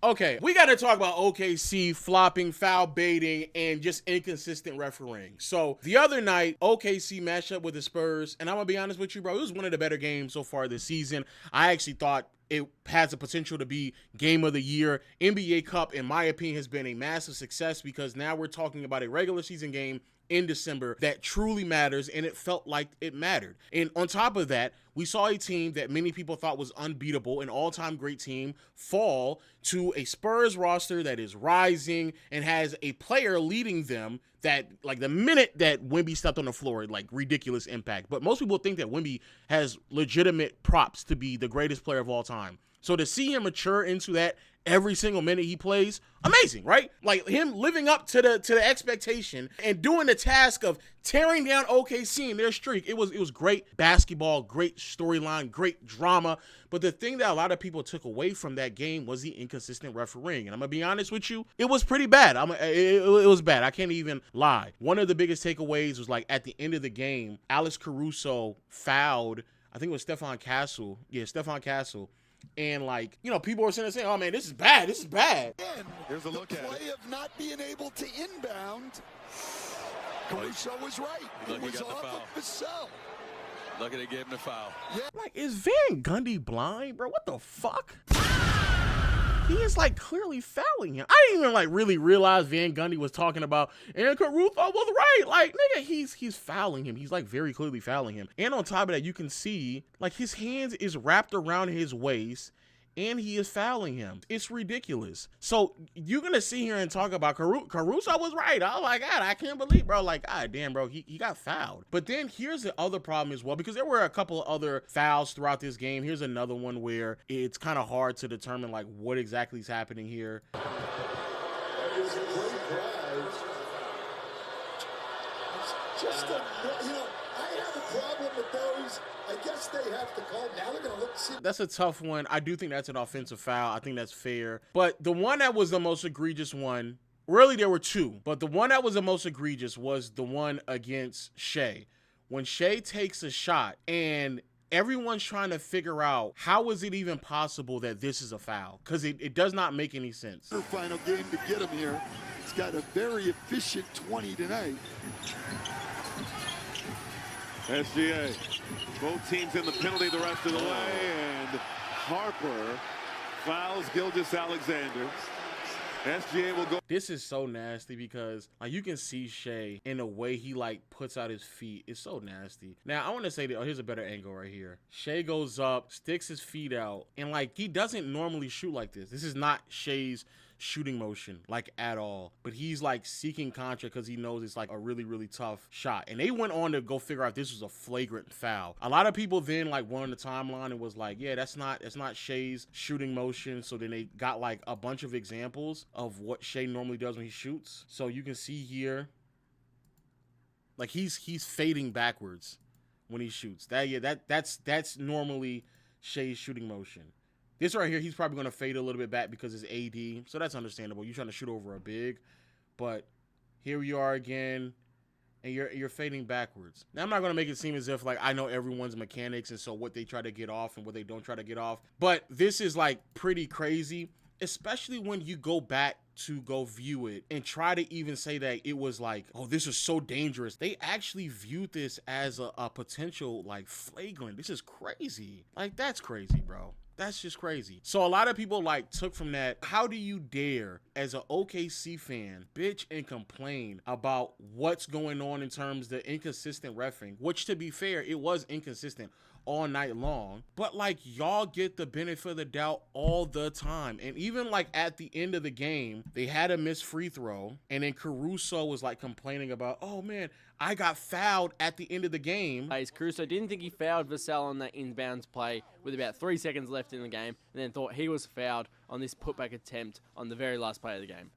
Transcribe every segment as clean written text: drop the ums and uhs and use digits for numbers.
Okay, we got to talk about OKC flopping, foul baiting, and just inconsistent refereeing. So the other night, OKC matched up with the Spurs, and I'm going to be honest with you, bro, it was one of the better games so far this season. I actually thought it has the potential to be game of the year. NBA Cup, in my opinion, has been a massive success because now we're talking about a regular season game in December that truly matters, and it felt like it mattered. And on top of that, we saw a team that many people thought was unbeatable, an all-time great team, fall to a Spurs roster that is rising and has a player leading them that, like, the minute that Wemby stepped on the floor, like, ridiculous impact. But most people think that Wemby has legitimate props to be the greatest player of all time. So to see him mature into that every single minute he plays, amazing, right? Like him living up to the expectation and doing the task of tearing down OKC in their streak. It was great basketball, great storyline, great drama. But the thing that a lot of people took away from that game was the inconsistent refereeing. And I'm gonna be honest with you, it was pretty bad. It was bad. I can't even lie. One of the biggest takeaways was, like, at the end of the game, Alex Caruso fouled, I think it was Stephon Castle. Yeah, Stephon Castle. And, like, you know, people were sitting there saying, oh, man, this is bad. This is bad. Here's a look at it. The play of not being able to inbound. Caruso was right. It was off of Vassell. Look at it, gave him the foul. Yeah. Like, is Van Gundy blind, bro? What the fuck? He is, like, clearly fouling him. I didn't even, like, really realize Van Gundy was talking about, and Caruso was right. Like, nigga, he's fouling him. He's, like, very clearly fouling him. And on top of that, you can see, like, his hands is wrapped around his waist, and he is fouling him. It's ridiculous. So you're going to sit here and talk about Caruso was right. I was like, God, I can't believe, bro. Like, God damn, bro, he got fouled. But then here's the other problem as well, because there were a couple of other fouls throughout this game. Here's another one where it's kind of hard to determine, like, what exactly is happening here. That is a great drive. It's just you know, I have a problem with those. I guess they have to call. Now they're going to look and see. That's a tough one. I do think that's an offensive foul. I think that's fair. But the one that was the most egregious one, really there were two, but the one that was the most egregious was the one against Shea. When Shea takes a shot and everyone's trying to figure out how is it even possible that this is a foul? Because it does not make any sense. Her final game to get him here. He's got a very efficient 20 tonight. SGA. Both teams in the penalty the rest of the way, and Harper fouls Gilgeous-Alexander. SGA will go. This is so nasty because, like, you can see Shea in the way he, like, puts out his feet. It's so nasty. Now, I want to say that, here's a better angle right here. Shea goes up, sticks his feet out, and, like, he doesn't normally shoot like this. This is not Shea's shooting motion, like, at all. But he's, like, seeking contact because he knows it's, like, a really, really tough shot. And they went on to go figure out this was a flagrant foul. A lot of people then, like, went on the timeline and was like, yeah, that's not Shea's shooting motion. So then they got, like, a bunch of examples of what Shea normally does when he shoots. So you can see here, like, he's fading backwards when he shoots. That's normally Shea's shooting motion. This right here, he's probably going to fade a little bit back because it's AD, so that's understandable. You're trying to shoot over a big, but here we are again, and you're fading backwards. Now, I'm not going to make it seem as if, like, I know everyone's mechanics and so what they try to get off and what they don't try to get off, but this is, like, pretty crazy, especially when you go back to go view it and try to even say that it was like, oh, this is so dangerous. They actually viewed this as a potential, like, flagrant. This is crazy. Like, that's crazy, bro. That's just crazy. So a lot of people, like, took from that, how do you dare, as an OKC fan, bitch and complain about what's going on in terms of the inconsistent reffing, which, to be fair, it was inconsistent all night long, but, like, y'all get the benefit of the doubt all the time. And even, like, at the end of the game, they had a missed free throw, and then Caruso was, like, complaining about, oh man, I got fouled at the end of the game. Caruso didn't think he fouled Vassell on that inbounds play with about 3 seconds left in the game, and then thought he was fouled on this putback attempt on the very last play of the game.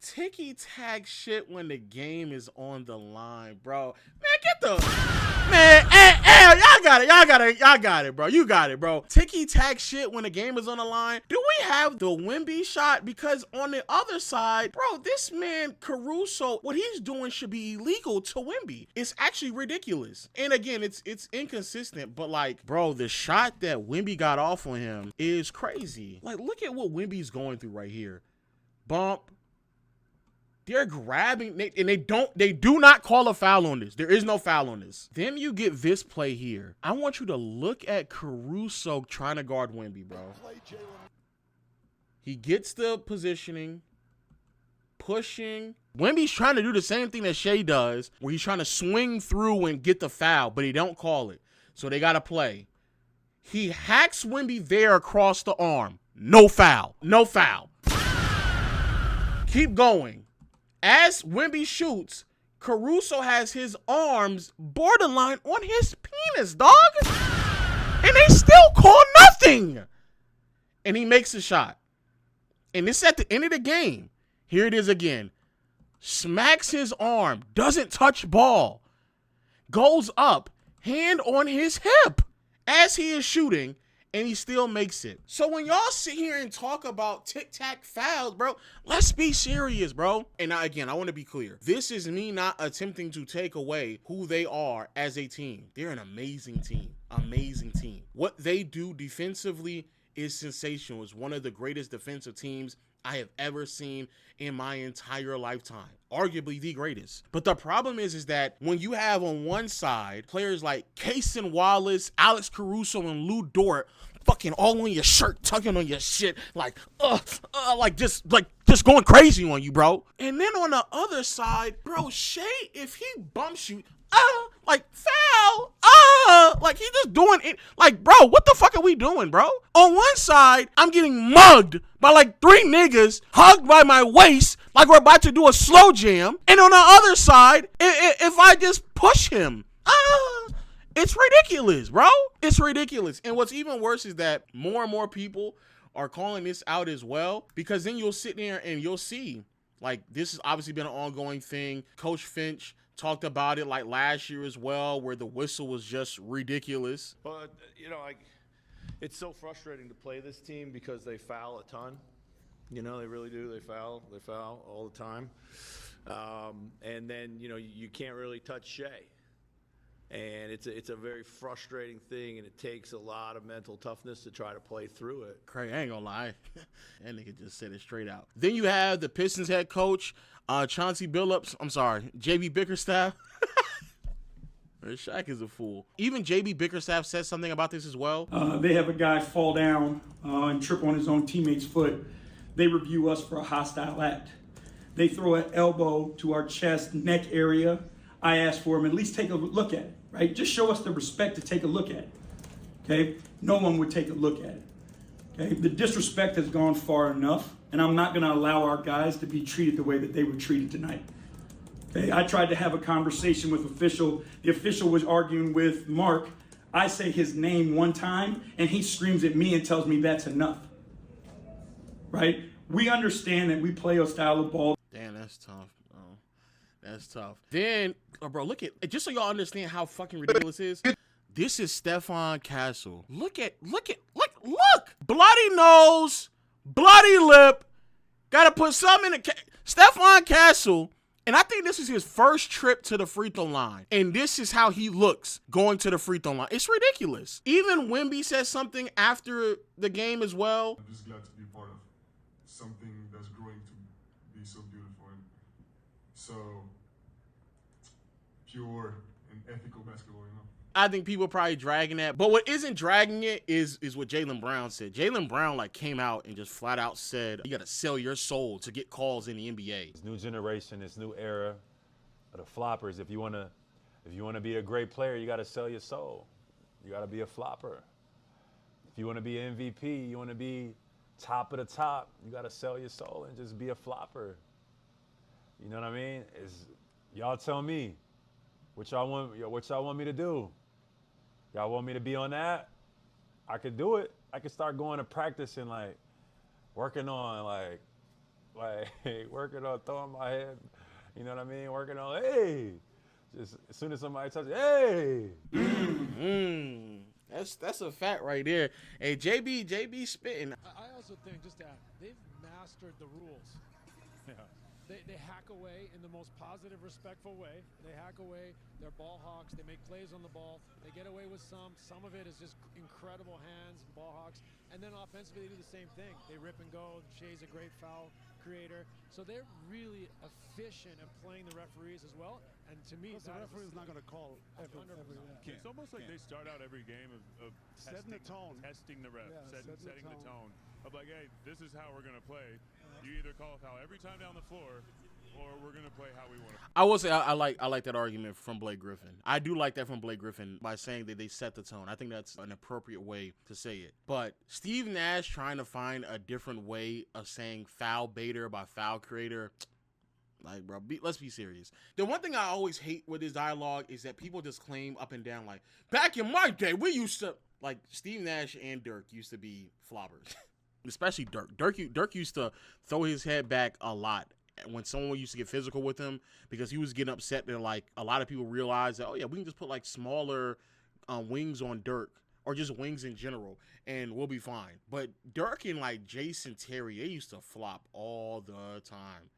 Ticky tag shit when the game is on the line, bro. Man, get the man. Hey, y'all got it, bro. You got it, bro. Ticky-tack shit when the game is on the line. Do we have the Wemby shot? Because on the other side, bro, this man, Caruso, what he's doing should be illegal to Wemby. It's actually ridiculous. And again, it's inconsistent, but like, bro, the shot that Wemby got off on him is crazy. Like, look at what Wemby's going through right here. Bump. They're grabbing, and they do not call a foul on this. There is no foul on this. Then you get this play here. I want you to look at Caruso trying to guard Wemby, bro. He gets the positioning, pushing. Wemby's trying to do the same thing that Shea does, where he's trying to swing through and get the foul, but he don't call it. So they got to play. He hacks Wemby there across the arm. No foul. No foul. Keep going. As Wemby shoots, Caruso has his arms borderline on his penis, dog. And they still call nothing. And he makes a shot. And it's at the end of the game. Here it is again. Smacks his arm. Doesn't touch ball. Goes up. Hand on his hip. As he is shooting. And he still makes it. So when y'all sit here and talk about tic-tac fouls, bro, let's be serious, bro. And now, again, I want to be clear. This is me not attempting to take away who they are as a team. They're an amazing team. Amazing team. What they do defensively is sensational. It's one of the greatest defensive teams I have ever seen in my entire lifetime. Arguably the greatest. But the problem is that when you have on one side players like Cason Wallace, Alex Caruso, and Lou Dort fucking all on your shirt, tugging on your shit, like just going crazy on you, bro. And then on the other side, bro, Shea, if he bumps you, like foul, like he just doing it. Like, bro, what the fuck are we doing, bro? On one side, I'm getting mugged by like 3 niggas, hugged by my waist, like we're about to do a slow jam. And on the other side, if I just push him, it's ridiculous, bro. It's ridiculous. And what's even worse is that more and more people are calling this out as well, because then you'll sit there and you'll see, like, this has obviously been an ongoing thing. Coach Finch talked about it like last year as well, where the whistle was just ridiculous. But, you know, like, it's so frustrating to play this team because they foul a ton. You know, they really do. They foul all the time. And then, you know, you can't really touch Shea. And it's a very frustrating thing, and it takes a lot of mental toughness to try to play through it. Craig, I ain't gonna lie. That nigga just said it straight out. Then you have the Pistons head coach, Chauncey Billups. I'm sorry, JB Bickerstaff. Shaq is a fool. Even JB Bickerstaff said something about this as well. They have a guy fall down and trip on his own teammate's foot. They review us for a hostile act. They throw an elbow to our chest, neck area. I asked for him at least take a look at it, right? Just show us the respect to take a look at it, okay? No one would take a look at it, okay? The disrespect has gone far enough, and I'm not gonna allow our guys to be treated the way that they were treated tonight, okay? I tried to have a conversation with official. The official was arguing with Mark. I say his name one time, and he screams at me and tells me that's enough, right? We understand that we play a style of ball. Damn, that's tough. That's tough. Then, bro, look at, just so y'all understand how fucking ridiculous it is. This is Stephon Castle. Look. Bloody nose, bloody lip. Gotta put something in the Stephon Castle. And I think this is his first trip to the free throw line. And this is how he looks going to the free throw line. It's ridiculous. Even Wemby says something after the game as well. I'm just glad to be part of something that's growing to be so beautiful and so pure and ethical basketball, you know? I think people are probably dragging that. But what isn't dragging it is what Jaylen Brown said. Jaylen Brown came out and just flat out said, you got to sell your soul to get calls in the NBA. This new generation, this new era of the floppers. If you want to be a great player, you got to sell your soul. You got to be a flopper. If you want to be an MVP, you want to be top of the top, you got to sell your soul and just be a flopper. You know what I mean? Y'all tell me what y'all want me to do. Y'all want me to be on that? I could do it. I could start going to practice and working on working on throwing my head, you know what I mean? Working on, hey, Just as soon as somebody touches, hey. That's a fact right there. Hey, JB spitting. I also think, just that, they've mastered the rules. Yeah. They hack away in the most positive, respectful way. They hack away. They're ball hawks. They make plays on the ball. They get away with some. Some of it is just incredible hands, ball hawks. And then offensively, they do the same thing. They rip and go. Shea's a great foul creator. So they're really efficient at playing the referees as well. And to me, the referee's not going to call every It's almost like they start out every game of setting the tone, testing the ref, yeah, setting the tone of like, hey, this is how we're going to play. You either call a foul every time down the floor, or we're going to play how we want to. I will say I like that argument from Blake Griffin. I do like that from Blake Griffin by saying that they set the tone. I think that's an appropriate way to say it. But Steve Nash trying to find a different way of saying foul baiter by foul creator. Like, bro, let's be serious. The one thing I always hate with this dialogue is that people just claim up and down, like, back in my day, we used to, like, Steve Nash and Dirk used to be floppers. Especially Dirk. Dirk used to throw his head back a lot when someone used to get physical with him because he was getting upset that, like, a lot of people realized that, oh, yeah, we can just put, like, smaller wings on Dirk or just wings in general, and we'll be fine. But Dirk and, like, Jason Terry, they used to flop all the time.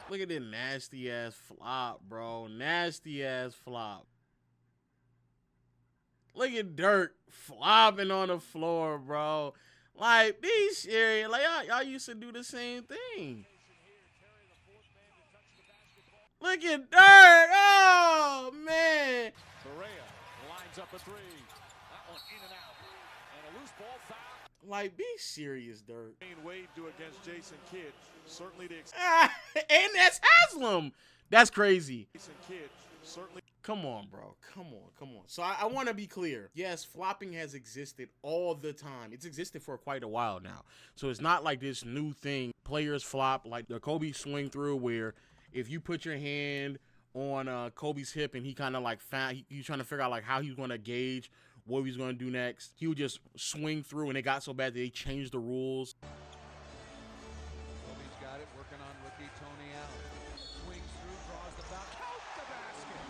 Look at this nasty-ass flop, bro. Nasty-ass flop. Look at Dirk flopping on the floor, bro. Like, be serious. Like, y'all used to do the same thing. Look at Dirk. Oh, man. Correa lines up a three. That one in and out. And a loose ball foul. Like, be serious, Dirk. Wade do against Jason Kidd. Certainly the and that's Haslam. That's crazy. Jason Kidd certainly. Come on, bro. Come on. So I want to be clear. Yes, flopping has existed all the time. It's existed for quite a while now. So it's not like this new thing. Players flop like the Kobe swing through where if you put your hand on Kobe's hip and he kind of like he's trying to figure out like how he's going to gauge what he's going to do next. He would just swing through and it got so bad that they changed the rules. Kobe's got it, working on rookie Tony Allen. Swings through, draws the foul, counts the basket.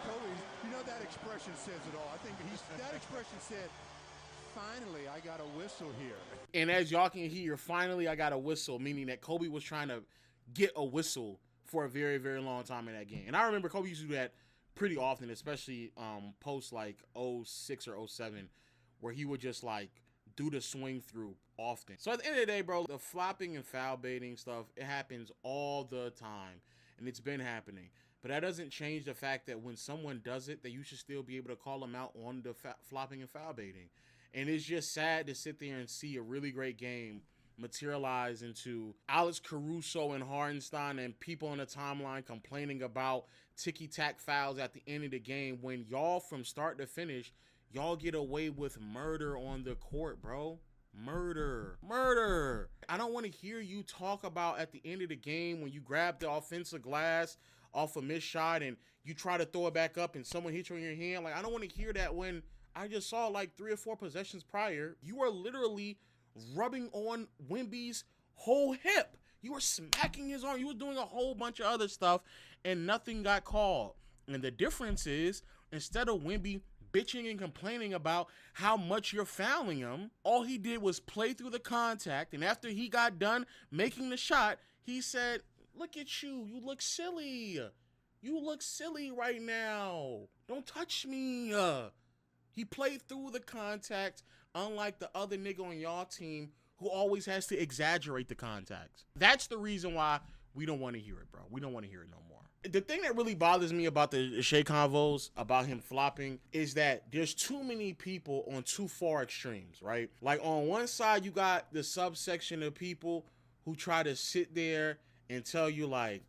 Kobe, you know that expression says it all. I think that expression said, finally, I got a whistle here. And as y'all can hear, finally, I got a whistle, meaning that Kobe was trying to get a whistle for a very, very long time in that game. And I remember Kobe used to do that pretty often, especially post like 06 or 07, where he would just like do the swing through often. So at the end of the day, bro, the flopping and foul baiting stuff, it happens all the time, and it's been happening. But that doesn't change the fact that when someone does it, that you should still be able to call them out on the flopping and foul baiting. And it's just sad to sit there and see a really great game materialize into Alex Caruso and Hardenstein and people on the timeline complaining about ticky-tack fouls at the end of the game when y'all from start to finish, y'all get away with murder on the court, bro. Murder. I don't want to hear you talk about at the end of the game when you grab the offensive glass off a missed shot and you try to throw it back up and someone hits you in your hand. Like, I don't want to hear that when I just saw like 3 or 4 possessions prior. You are literally rubbing on Wemby's whole hip. You were smacking his arm. You were doing a whole bunch of other stuff and nothing got called. And the difference is, instead of Wemby bitching and complaining about how much you're fouling him, all he did was play through the contact. And after he got done making the shot, he said, look at you. You look silly. You look silly right now. Don't touch me. He played through the contact, unlike the other nigga on y'all team who always has to exaggerate the contacts. That's the reason why we don't want to hear it, bro. We don't want to hear it no more. The thing that really bothers me about the Shea convos, about him flopping, is that there's too many people on too far extremes, right? Like on one side, you got the subsection of people who try to sit there and tell you like,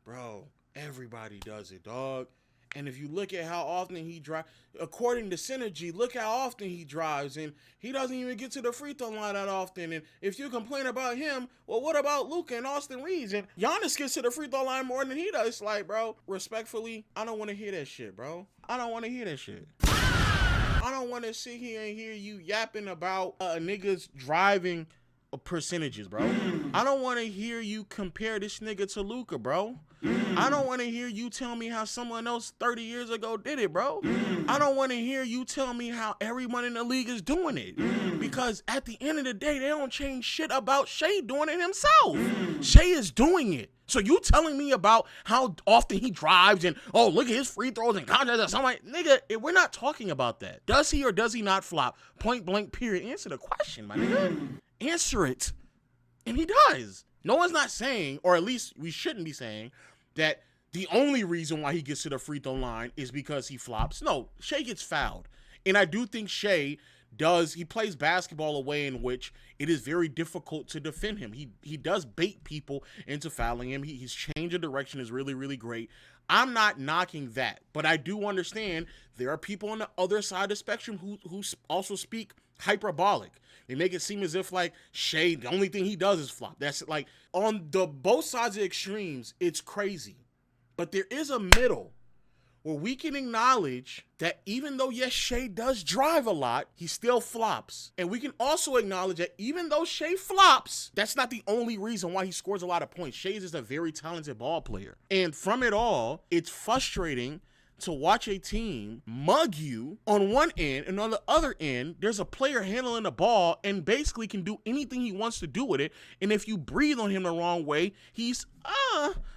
bro, everybody does it, dog. And if you look at how often he drives, according to Synergy, look how often he drives, and he doesn't even get to the free throw line that often. And if you complain about him, well, what about Luka and Austin Reeves? And Giannis gets to the free throw line more than he does. It's like, bro, respectfully, I don't want to hear that shit, bro. I don't want to hear that shit. I don't want to sit here and hear you yapping about niggas driving percentages, bro. I don't want to hear you compare this nigga to Luka, bro. I don't want to hear you tell me how someone else 30 years ago did it, bro. I don't want to hear you tell me how everyone in the league is doing it. Because at the end of the day, they don't change shit about Shea doing it himself. Shea is doing it. So you telling me about how often he drives and, oh, look at his free throws and contests or something. Nigga, we're not talking about that. Does he or does he not flop? Point blank, period. Answer the question, my nigga. Answer it. And he does. No one's not saying, or at least we shouldn't be saying, that the only reason why he gets to the free throw line is because he flops. No, Shea gets fouled. And I do think Shea he plays basketball a way in which it is very difficult to defend him. He does bait people into fouling him. His change of direction is really, really great. I'm not knocking that, but I do understand there are people on the other side of the spectrum who also speak hyperbolic. They make it seem as if like Shea, the only thing he does is flop. That's like on the both sides of the extremes, it's crazy. But there is a middle where we can acknowledge that even though, yes, Shea does drive a lot, he still flops. And we can also acknowledge that even though Shea flops, that's not the only reason why he scores a lot of points. Shea is a very talented ball player. And from it all, it's frustrating to watch a team mug you on one end, and on the other end, there's a player handling the ball and basically can do anything he wants to do with it. And if you breathe on him the wrong way, he's,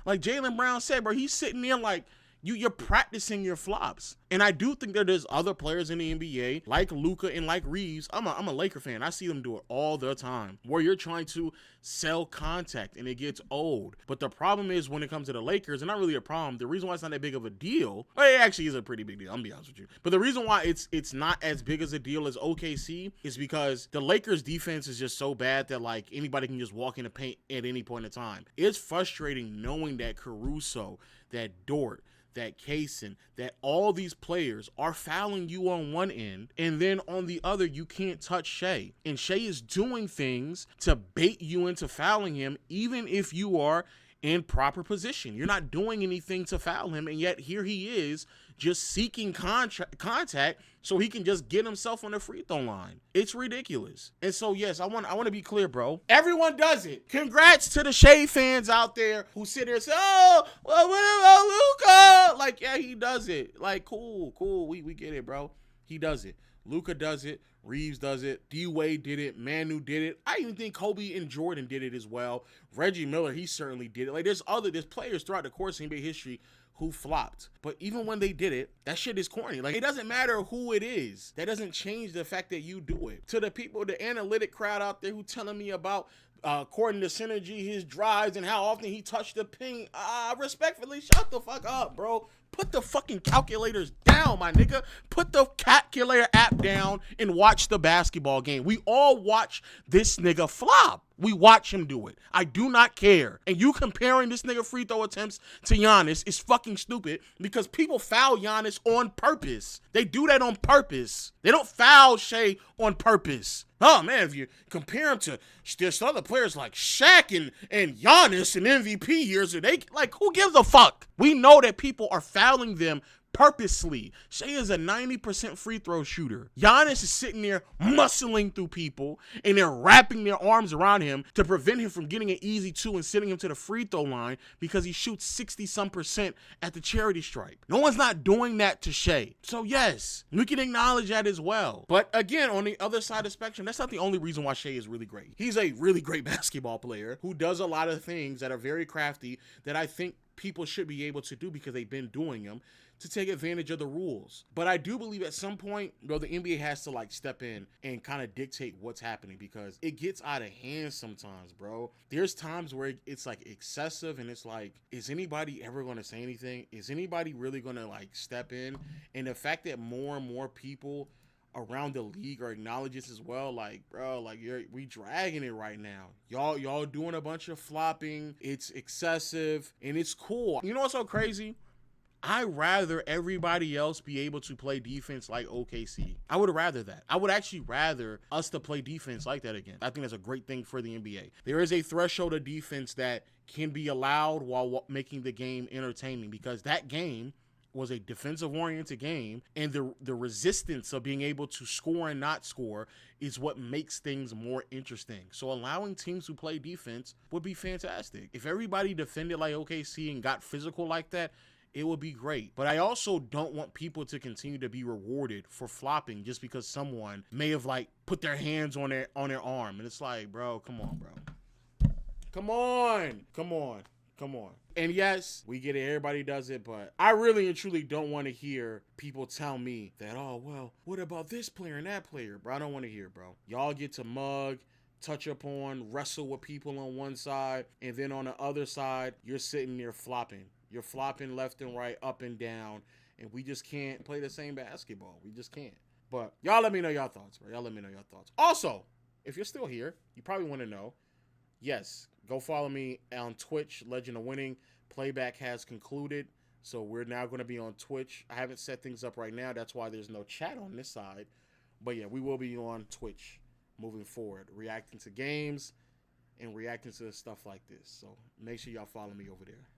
like Jaylen Brown said, bro, he's sitting there like, you're practicing your flops. And I do think that there's other players in the NBA like Luka and like Reeves. I'm a Laker fan. I see them do it all the time where you're trying to sell contact and it gets old. But the problem is when it comes to the Lakers, and not really a problem, the reason why it's not that big of a deal, well, it actually is a pretty big deal, I'm gonna be honest with you. But the reason why it's not as big as a deal as OKC is because the Lakers defense is just so bad that like anybody can just walk in the paint at any point in time. It's frustrating knowing that Caruso, that Dort, that Kaysen, that all these players are fouling you on one end, and then on the other, you can't touch Shea. And Shea is doing things to bait you into fouling him, even if you are in proper position. You're not doing anything to foul him, and yet here he is just seeking contact so he can just get himself on the free throw line. It's ridiculous. And so, yes, I want to be clear, bro. Everyone does it. Congrats to the Shea fans out there who sit there and say, oh, well, what about Luka? Like, yeah, he does it. Like, cool. We get it, bro. He does it. Luka does it. Reeves does it. D-Wade did it. Manu did it. I even think Kobe and Jordan did it as well. Reggie Miller, he certainly did it. Like, there's players throughout the course of NBA history who flopped. But even when they did it, that shit is corny. Like, it doesn't matter who it is. That doesn't change the fact that you do it. To the people, the analytic crowd out there who telling me about, according to Synergy, his drives and how often he touched the ping, respectfully, shut the fuck up, bro. Put the fucking calculators down, my nigga. Put the calculator app down and watch the basketball game. We all watch this nigga flop. We watch him do it. I do not care. And you comparing this nigga free throw attempts to Giannis is fucking stupid because people foul Giannis on purpose. They do that on purpose. They don't foul Shea on purpose. Oh, man, if you compare him to there's other players like Shaq and Giannis in MVP years, they like, who gives a fuck? We know that people are fouling them purposely. Shea is a 90% free throw shooter. Giannis is sitting there muscling through people and they're wrapping their arms around him to prevent him from getting an easy two and sending him to the free throw line because he shoots 60-some% at the charity stripe. No one's not doing that to Shea. So yes, we can acknowledge that as well. But again, on the other side of the spectrum, that's not the only reason why Shea is really great. He's a really great basketball player who does a lot of things that are very crafty that I think people should be able to do because they've been doing them to take advantage of the rules. But I do believe at some point, bro, the NBA has to like step in and kind of dictate what's happening because it gets out of hand sometimes, bro. There's times where it's like excessive and it's like, is anybody ever going to say anything? Is anybody really going to like step in? And the fact that more and more people around the league are acknowledging this as well, like, bro, like we dragging it right now. Y'all doing a bunch of flopping. It's excessive and it's cool. You know what's so crazy? I'd rather everybody else be able to play defense like OKC. I would rather that. I would actually rather us to play defense like that again. I think that's a great thing for the NBA. There is a threshold of defense that can be allowed while making the game entertaining because that game was a defensive-oriented game, and the resistance of being able to score and not score is what makes things more interesting. So allowing teams who play defense would be fantastic. If everybody defended like OKC and got physical like that, it would be great. But I also don't want people to continue to be rewarded for flopping just because someone may have like put their hands on their arm. And it's like, bro, come on, bro. Come on. And yes, we get it. Everybody does it. But I really and truly don't want to hear people tell me that, oh, well, what about this player and that player, bro? I don't want to hear, bro. Y'all get to mug, touch up on, wrestle with people on one side. And then on the other side, you're sitting there flopping. You're flopping left and right, up and down. And we just can't play the same basketball. We just can't. But y'all let me know your thoughts, bro. Y'all let me know your thoughts. Also, if you're still here, you probably want to know, yes, go follow me on Twitch, Legend of Winning. Playback has concluded, so we're now going to be on Twitch. I haven't set things up right now. That's why there's no chat on this side. But yeah, we will be on Twitch moving forward, reacting to games and reacting to stuff like this. So make sure y'all follow me over there.